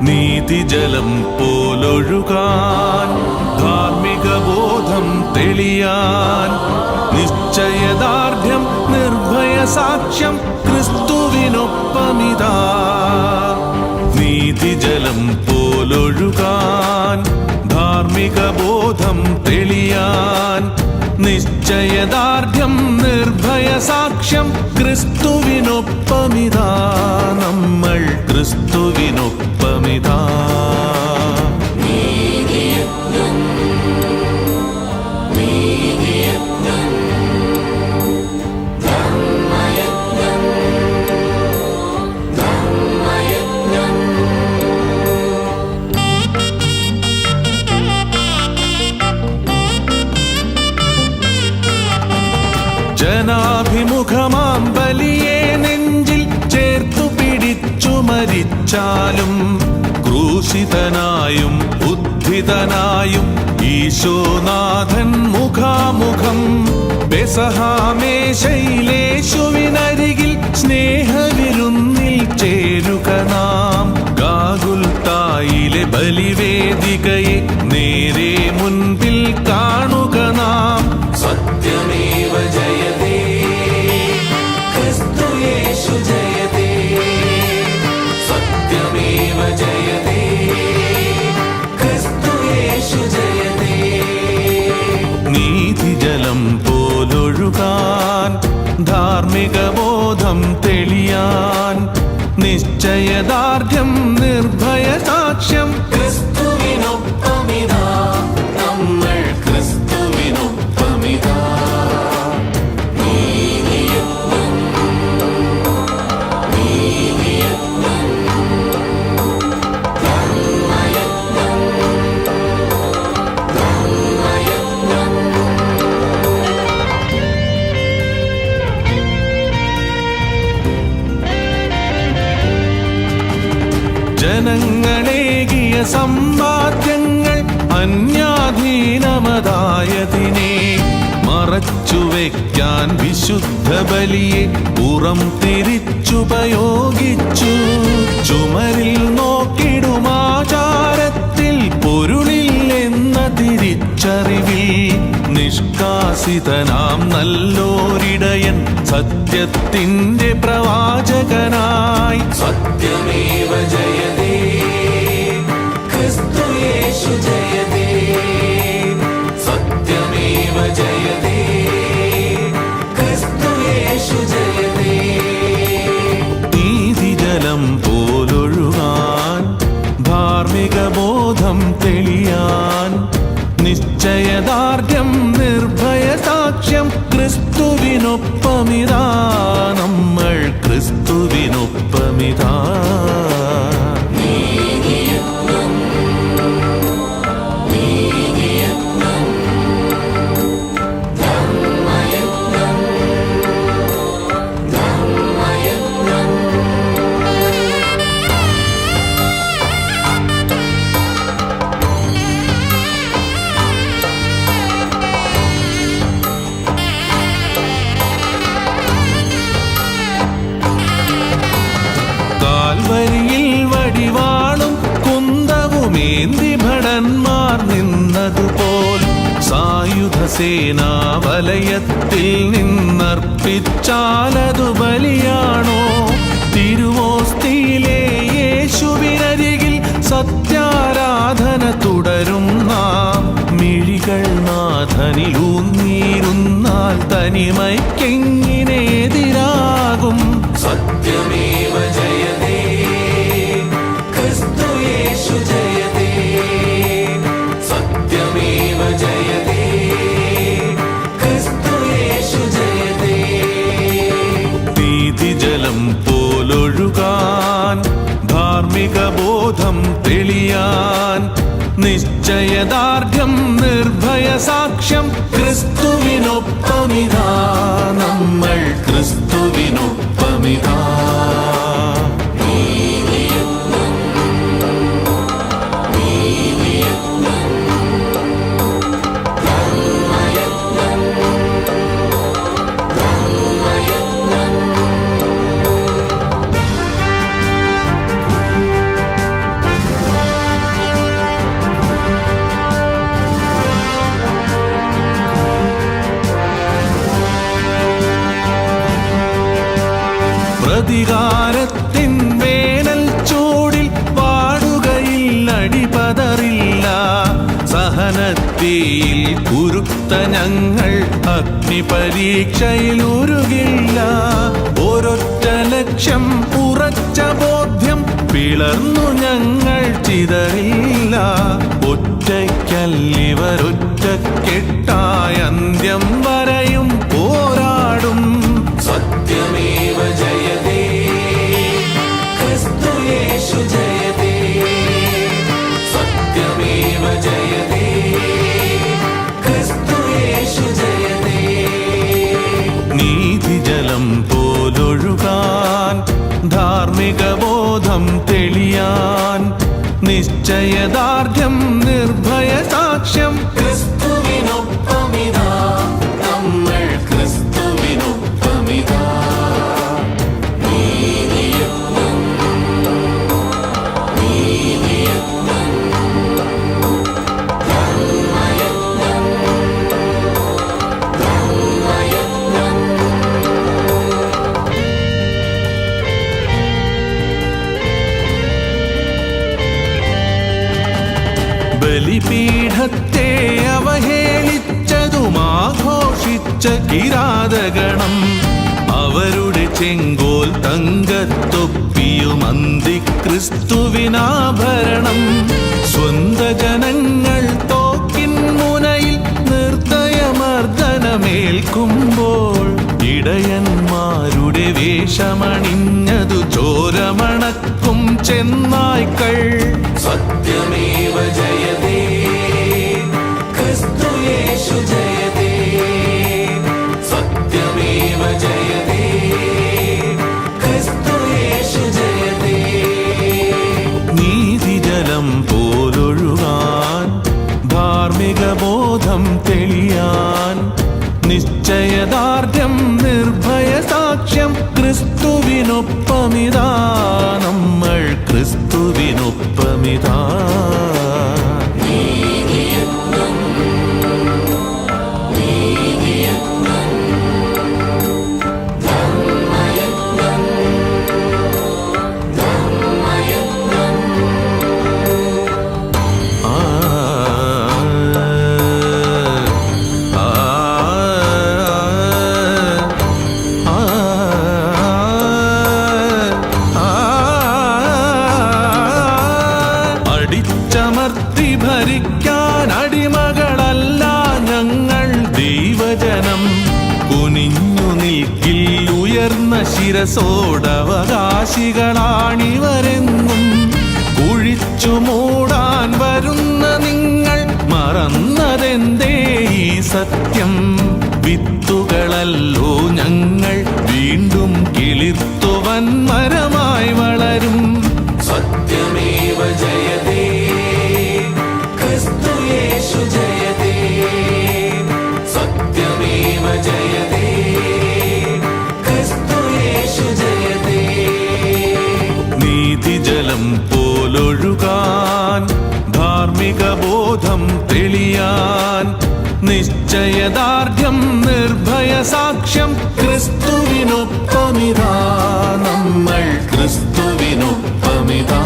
നീതിജലം പോലൊഴുകാൻ, ധാർമ്മിക ബോധം തെളിയാൻ, നിശ്ചയദാർഢ്യം നിർഭയ സാക്ഷ്യം ക്രിസ്തുവിനൊപ്പമിതാ. നീതിജലം പോലൊഴുകാൻ, ധാർമ്മിക ബോധം തെളിയാൻ, നിശ്ചയദാർഢ്യം നിർഭയ സാക്ഷ്യം ക്രിസ്തുവിനൊപ്പമിതാ. നമ്മൾ ക്രിസ്തുവിനൊപ്പമിതാ. ജനാഭിമുഖമാം ബലിയെ നെഞ്ചിൽ ചേർത്തു പിടിച്ചു മരിച്ചാലും, ക്രൂശിതനായും ഉദ്ധിതനായും ഈശോനാഥൻ മുഖാമുഖം. പെസഹാമേശയിലേശുവിനരികിൽ സ്നേഹവിരുന്നിൽ ചേരുക നാം. ഗാഗുൽത്തായിലെ ബലിവേദികയെ നേരെ മുൻപിൽ കാണുക നാം. സത്യമേവ ജയതേ ക്രിസ്തു യേശു ജയതേ, സത്യമേവ ജയതേ ക്രിസ്തു യേശു ജയതേ. നീതിജലം പോലൊഴുകാൻ, ധാർമ്മിക ബോധം തെളിയാൻ, നിശ്ചയദാർഢ്യം നിർഭയ സാക്ഷ്യം ക്രിസ്തുവിനൊപ്പമിതാ. നമ്മൾ ക്രിസ്തുവിനൊപ്പമിതാ. ജനങ്ങളേകിയ സമ്പാദ്യങ്ങൾ അന്യാധീനമതായതിനെ മറച്ചുവെക്കാൻ വിശുദ്ധ ബലിയെ പുറം തിരിച്ചുപയോഗിച്ചു. ചുമരിൽ നോക്കിടുമാചാരത്തിൽ പൊരുളില്ലെന്ന തിരിച്ചറിവിൽ നിഷ്കാസിതനാം നല്ലോരിടയൻ സത്യത്തിൻ്റെ പ്രവാചകനായി. സത്യമേവ ജയതേ ക്രിസ്തു യേശു ജയതേ, സത്യമേവ ജയതേ ക്രിസ്തു യേശു ജയതേ. നീതിജലം പോലൊഴുകാൻ, ധാർമ്മിക ബോധം തെളിയാൻ, നിശ്ചയദാർഢ്യം നിർഭയ സാക്ഷ്യം ക്രിസ്തുവിനൊപ്പമിതാ. നമ്മൾ ക്രിസ്തുവിനൊപ്പമിതാ. കാൽവരിയിൽ വടിവാളും കുന്തവുമേന്തി ഭടന്മാർ നിന്നതുപോൽ സായുധസേനാ വലയത്തിൽ നിന്നർപ്പിച്ചാലതു ബലിയാണോ? തിരുവോസ്തിയിലെ യേശുവിനരികിൽ സത്യാരാധന തുടരും നാം. മിഴികൾ നാഥനിലൂന്നിരുന്നാൽ തനിമയ്ക്കെങ്ങിനെ എതിരാകും. സത്യമേവ ജയതേ ക്രിസ്തു യേശു ജയതേ, സത്യമേവ ജയതേ ക്രിസ്തു യേശു ജയതേ. നീതിജലം പോലൊഴുകാൻ, ധാർമ്മിക ബോധം തെളിയാൻ, നിശ്ചയദാർഢ്യം നിർഭയ സാക്ഷ്യം ക്രിസ്തുവിനൊപ്പമിതാ. നമ്മൾ ക്രിസ്തുവിനൊപ്പമിതാ. വെയിൽ കുരുത്ത ഞങ്ങൾ അഗ്നിപരീക്ഷയിൽ ഉരുകില്ല. ഒരൊറ്റ ലക്ഷ്യം ഉറച്ച ബോധ്യം പിളർന്നു ഞങ്ങൾ ചിതറില്ല. ഒറ്റയ്ക്കല്ലിവരൊറ്റക്കെട്ടായ അന്ത്യം വരെയും പോരാടും. സത്യമേവ ജയതേ ക്രിസ്തു യേശു ജയതേ. സത്യമേവ ജയതേ ക്രിസ്തു യേശു ജയതേ. നീതിജലം പോലൊഴുകാൻ ധാർമ്മിക ബോധം തെളിയാൻ നിശ്ചയദാർഢ്യം നിർഭയ സാക്ഷ്യം ക്രിസ്തുവിനൊപ്പമിതാ നമ്മൾ ക്രിസ്തുവിനൊപ്പമിതാ. ബലിപീഠത്തെ അവഹേളിച്ചതും ആഘോഷിച്ച കിരാതഗണം അവരുടെ ചെങ്കോൽ തങ്കത്തൊപ്പിയും അന്തിക്രിസ്തുവിനാഭരണം. സ്വന്ത ജനങ്ങൾ തോക്കിൻ മുനയിൽ നിർദ്ദയമർദ്ദനമേൽക്കുമ്പോൾ ഇടയന്മാരുടെ വേഷമണിഞ്ഞതു ചോരമണക്കും ചെന്നായ്ക്കൾ. സത്യമേവ ജയതേ ക്രിസ്തു യേശു ജയതേ. സത്യമേവ ജയതേ ക്രിസ്തു യേശു ജയതേ. നീതിജലം പോലൊഴുകാൻ ധാർമ്മിക ബോധം തെളിയാൻ നിശ്ചയദാർഢ്യം നിർഭയ സാക്ഷ്യം ക്രിസ്തുവിനൊപ്പമിതാ നമ്മൾ ക്രിസ്തുവിനൊപ്പമിതാ. അടിച്ചമർത്തി ഭരിക്കാൻ അടിമകളല്ല ഞങ്ങൾ ദൈവജനം. കുനിഞ്ഞു നിൽക്കിൽ ഉയർന്ന ശിരസോടവകാശികളാണിവരെന്നും. കുഴിച്ചു മൂടാൻ വരുന്ന നിങ്ങൾ മറന്നതെന്തേ ഈ സത്യം? വിത്തുകളല്ലോ ഞങ്ങൾ വീണ്ടും കിളിർത്തു വൻമരമായി വളരും. സത്യമേവ ജയതേ ക്രിസ്തു യേശു ജയതേ. സത്യമേവ ജയതേ ക്രിസ്തു യേശു ജയതേ. നീതിജലം പോലൊഴുകാൻ ധാർമ്മിക ബോധം തെളിയാൻ നിശ്ചയദാർഢ്യം നിർഭയ സാക്ഷ്യം ക്രിസ്തുവിനൊപ്പമിതാ നമ്മൾ ക്രിസ്തുവിനൊപ്പമിതാ.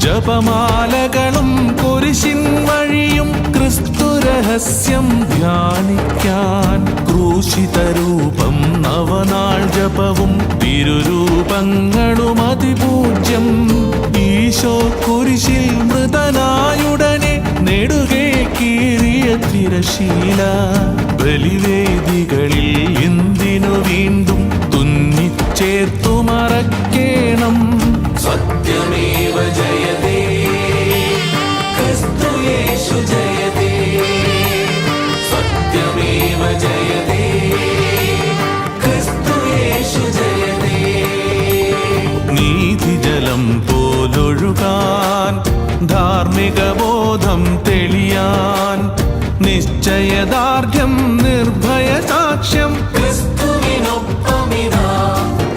ജപമാലകളും കുരിശിൻ വഴിയും ക്രിസ്തു രഹസ്യം ധ്യാനിക്കാൻ ക്രൂശിതരൂപം നവനാൾ ജപവും തിരുരൂപങ്ങളും അതിപൂജ്യം. ഈശോ കുരിശിൽ മൃതനായുടനെ നെടുകെ കീറിയ തിരശീല ബലിവേദികളിൽ എന്തിനു വീണ്ടും തുന്നിച്ചേർത്തു മറക്കേണം. സത്യമേവ ജയതേ ക്രിസ്തു യേശു ജയതേ. സത്യമേവ ജയതേ ക്രിസ്തു യേശു ജയതേ. നീതിജലം പോലൊഴുകാൻ ധാർമ്മിക ബോധം തെളിയാൻ നിശ്ചയദാർഢ്യം നിർഭയ സാക്ഷ്യം ക്രിസ്തുവിനൊപ്പമിതാ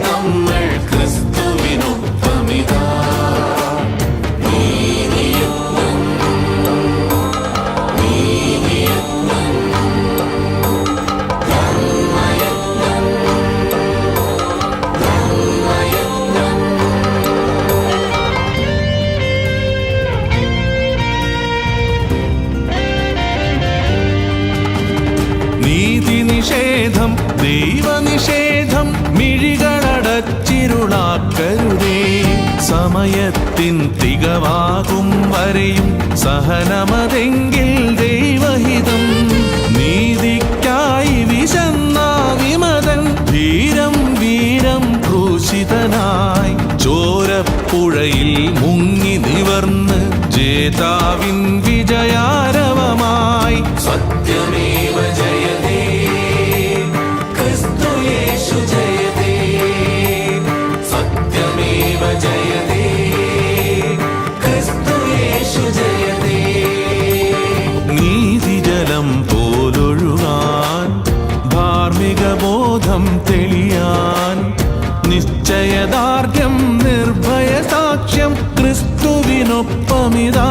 നമ്മൾ ക്രിസ്തുവിനൊപ്പം. നീതി നിഷേധം ദൈവനിഷേധം മിഴികളടച്ചിരുളാക്കരുതേ. സമയത്തിൻ തികവാകും വരെയും സഹനമതെങ്കിൽ ദൈവഹിതം. നീതിക്കായി വിശന്ന വിമതൻ ധീരം വീരം ക്രൂശിതനായി ചോരപ്പുഴയിൽ മുങ്ങി നിവർന്ന് ജേതാവിൻ വിജയാരവമായി. സത്യമേവ ജയതേ ക്രിസ്തു യേശു ജയതേ. സത്യമേവ ജയതേ ക്രിസ്തു യേശു ജയതേ. നീതിജലം പോലൊഴുകാൻ ധാർമ്മിക ബോധം തെളിയാൻ നിശ്ചയദാർഢ്യം നിർഭയ സാക്ഷ്യം ക്രിസ്തുവിനൊപ്പമിതാ